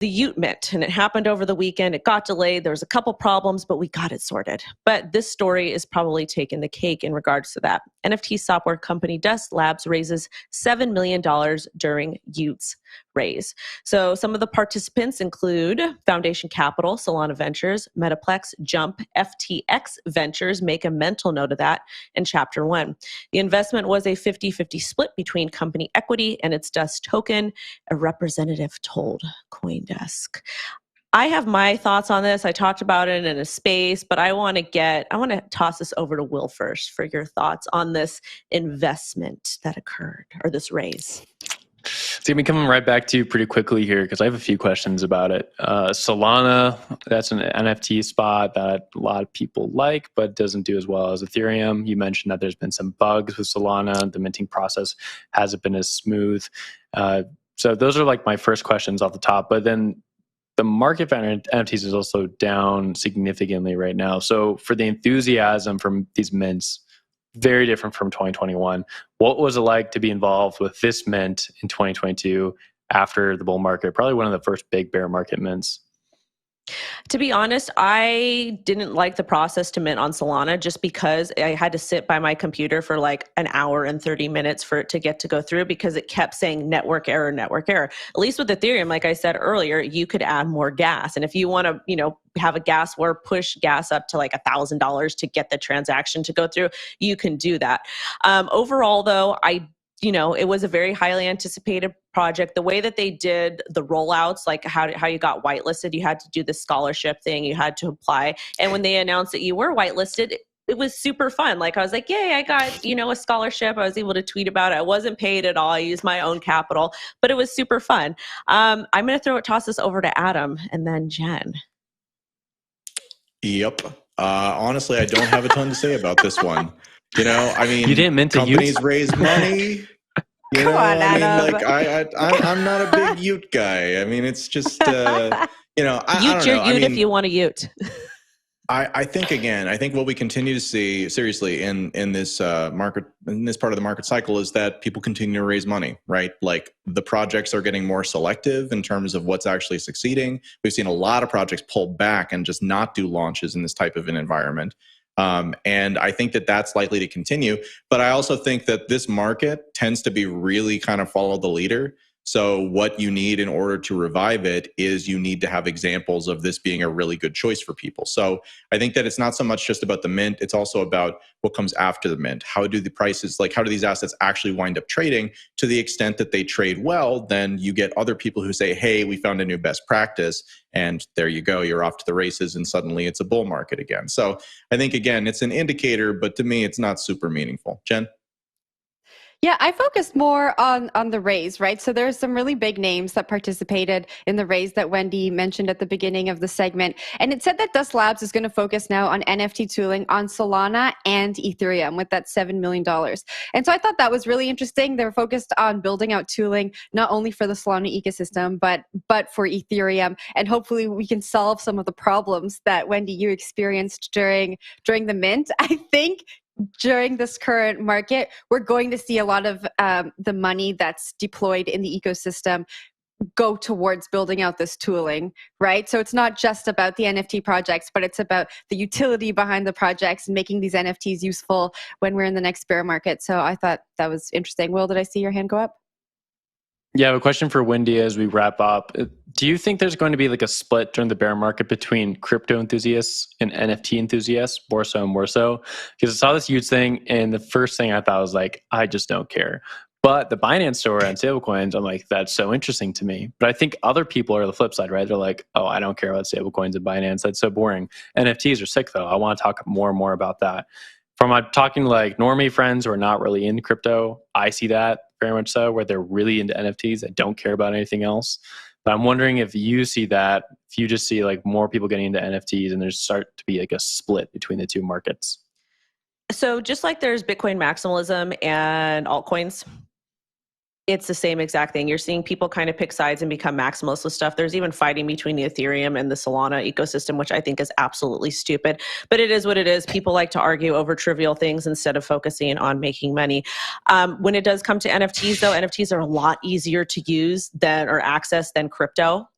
the Ute Mint, and it happened over the weekend. It got delayed. There was a couple problems, but we got it sorted. But this story is probably taking the cake in regards to that. NFT software company Dust Labs raises $7 million during Ute's raise. So some of the participants include Foundation Capital, Solana Ventures, Metaplex, Jump, FTX Ventures, make a mental note of that, and Chapter One. The investment was a 50-50 split between company equity and its Dust token, a representative told CoinDesk. I have my thoughts on this. I talked about it in a space, but I want to toss this over to Will first for your thoughts on this investment that occurred, or this raise. It's going to be coming right back to you pretty quickly here because I have a few questions about it. Solana, that's an NFT spot that a lot of people like, but doesn't do as well as Ethereum. You mentioned that there's been some bugs with Solana. The minting process hasn't been as smooth. So those are like my first questions off the top. But then the market for NFTs is also down significantly right now. So for the enthusiasm from these mints, very different from 2021. What was it like to be involved with this mint in 2022 after the bull market? Probably one of the first big bear market mints. To be honest, I didn't like the process to mint on Solana just because I had to sit by my computer for like an hour and 30 minutes for it to get to go through because it kept saying network error, network error. At least with Ethereum, like I said earlier, you could add more gas. And if you want to, have a gas or push gas up to like $1,000 to get the transaction to go through, you can do that. Overall, though, it was a very highly anticipated project. The way that they did the rollouts, like how you got whitelisted, you had to do the scholarship thing, you had to apply. And when they announced that you were whitelisted, it was super fun. Like I was like, yay, I got, a scholarship. I was able to tweet about it. I wasn't paid at all. I used my own capital, but it was super fun. I'm going to toss this over to Adam and then Jen. Yep. Honestly, I don't have a ton to say about this one. You didn't mint companies raise money. Come on, Adam. I'm not a big Ute guy. It's just, I Ute your Ute if you want a Ute. I think what we continue to see seriously in this market, in this part of the market cycle, is that people continue to raise money, right? Like the projects are getting more selective in terms of what's actually succeeding. We've seen a lot of projects pull back and just not do launches in this type of an environment. And I think that that's likely to continue. But I also think that this market tends to be really kind of follow the leader. So what you need in order to revive it is you need to have examples of this being a really good choice for people. So I think that it's not so much just about the mint. It's also about what comes after the mint. How do the prices, how do these assets actually wind up trading? To the extent that they trade well, then you get other people who say, hey, we found a new best practice. And there you go, you're off to the races, and suddenly it's a bull market again. So I think, again, it's an indicator, but to me, it's not super meaningful. Jen? Yeah, I focused more on the raise, right? So there's some really big names that participated in the raise that Wendy mentioned at the beginning of the segment. And it said that Dust Labs is going to focus now on NFT tooling on Solana and Ethereum with that $7 million. And so I thought that was really interesting. They're focused on building out tooling, not only for the Solana ecosystem, but for Ethereum. And hopefully we can solve some of the problems that, Wendy, you experienced during the mint. I think during this current market, we're going to see a lot of the money that's deployed in the ecosystem go towards building out this tooling, right? So it's not just about the NFT projects, but it's about the utility behind the projects and making these NFTs useful when we're in the next bear market. So I thought that was interesting. Will, did I see your hand go up? Yeah, I have a question for Wendy as we wrap up. Do you think there's going to be like a split during the bear market between crypto enthusiasts and NFT enthusiasts, more so and more so? Because I saw this huge thing, and the first thing I thought was like, I just don't care. But the Binance store and stablecoins, I'm like, that's so interesting to me. But I think other people are the flip side, right? They're like, oh, I don't care about stablecoins and Binance. That's so boring. NFTs are sick, though. I want to talk more and more about that. From talking to like normie friends who are not really into crypto, I see that very much so, where they're really into NFTs that don't care about anything else. But I'm wondering if you see that, if you just see like more people getting into NFTs and there's start to be like a split between the two markets. So just like there's Bitcoin maximalism and altcoins, it's the same exact thing. You're seeing people kind of pick sides and become maximalists with stuff. There's even fighting between the Ethereum and the Solana ecosystem, which I think is absolutely stupid. But it is what it is. People like to argue over trivial things instead of focusing on making money. When it does come to NFTs, though, NFTs are a lot easier to use or access than crypto.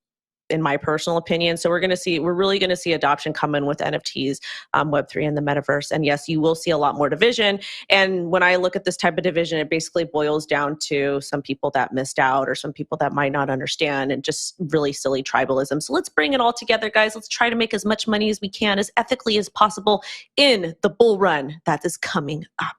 in my personal opinion. So we're really going to see adoption come in with NFTs, Web3 and the metaverse. And yes, you will see a lot more division. And when I look at this type of division, it basically boils down to some people that missed out or some people that might not understand and just really silly tribalism. So let's bring it all together, guys. Let's try to make as much money as we can, as ethically as possible in the bull run that is coming up.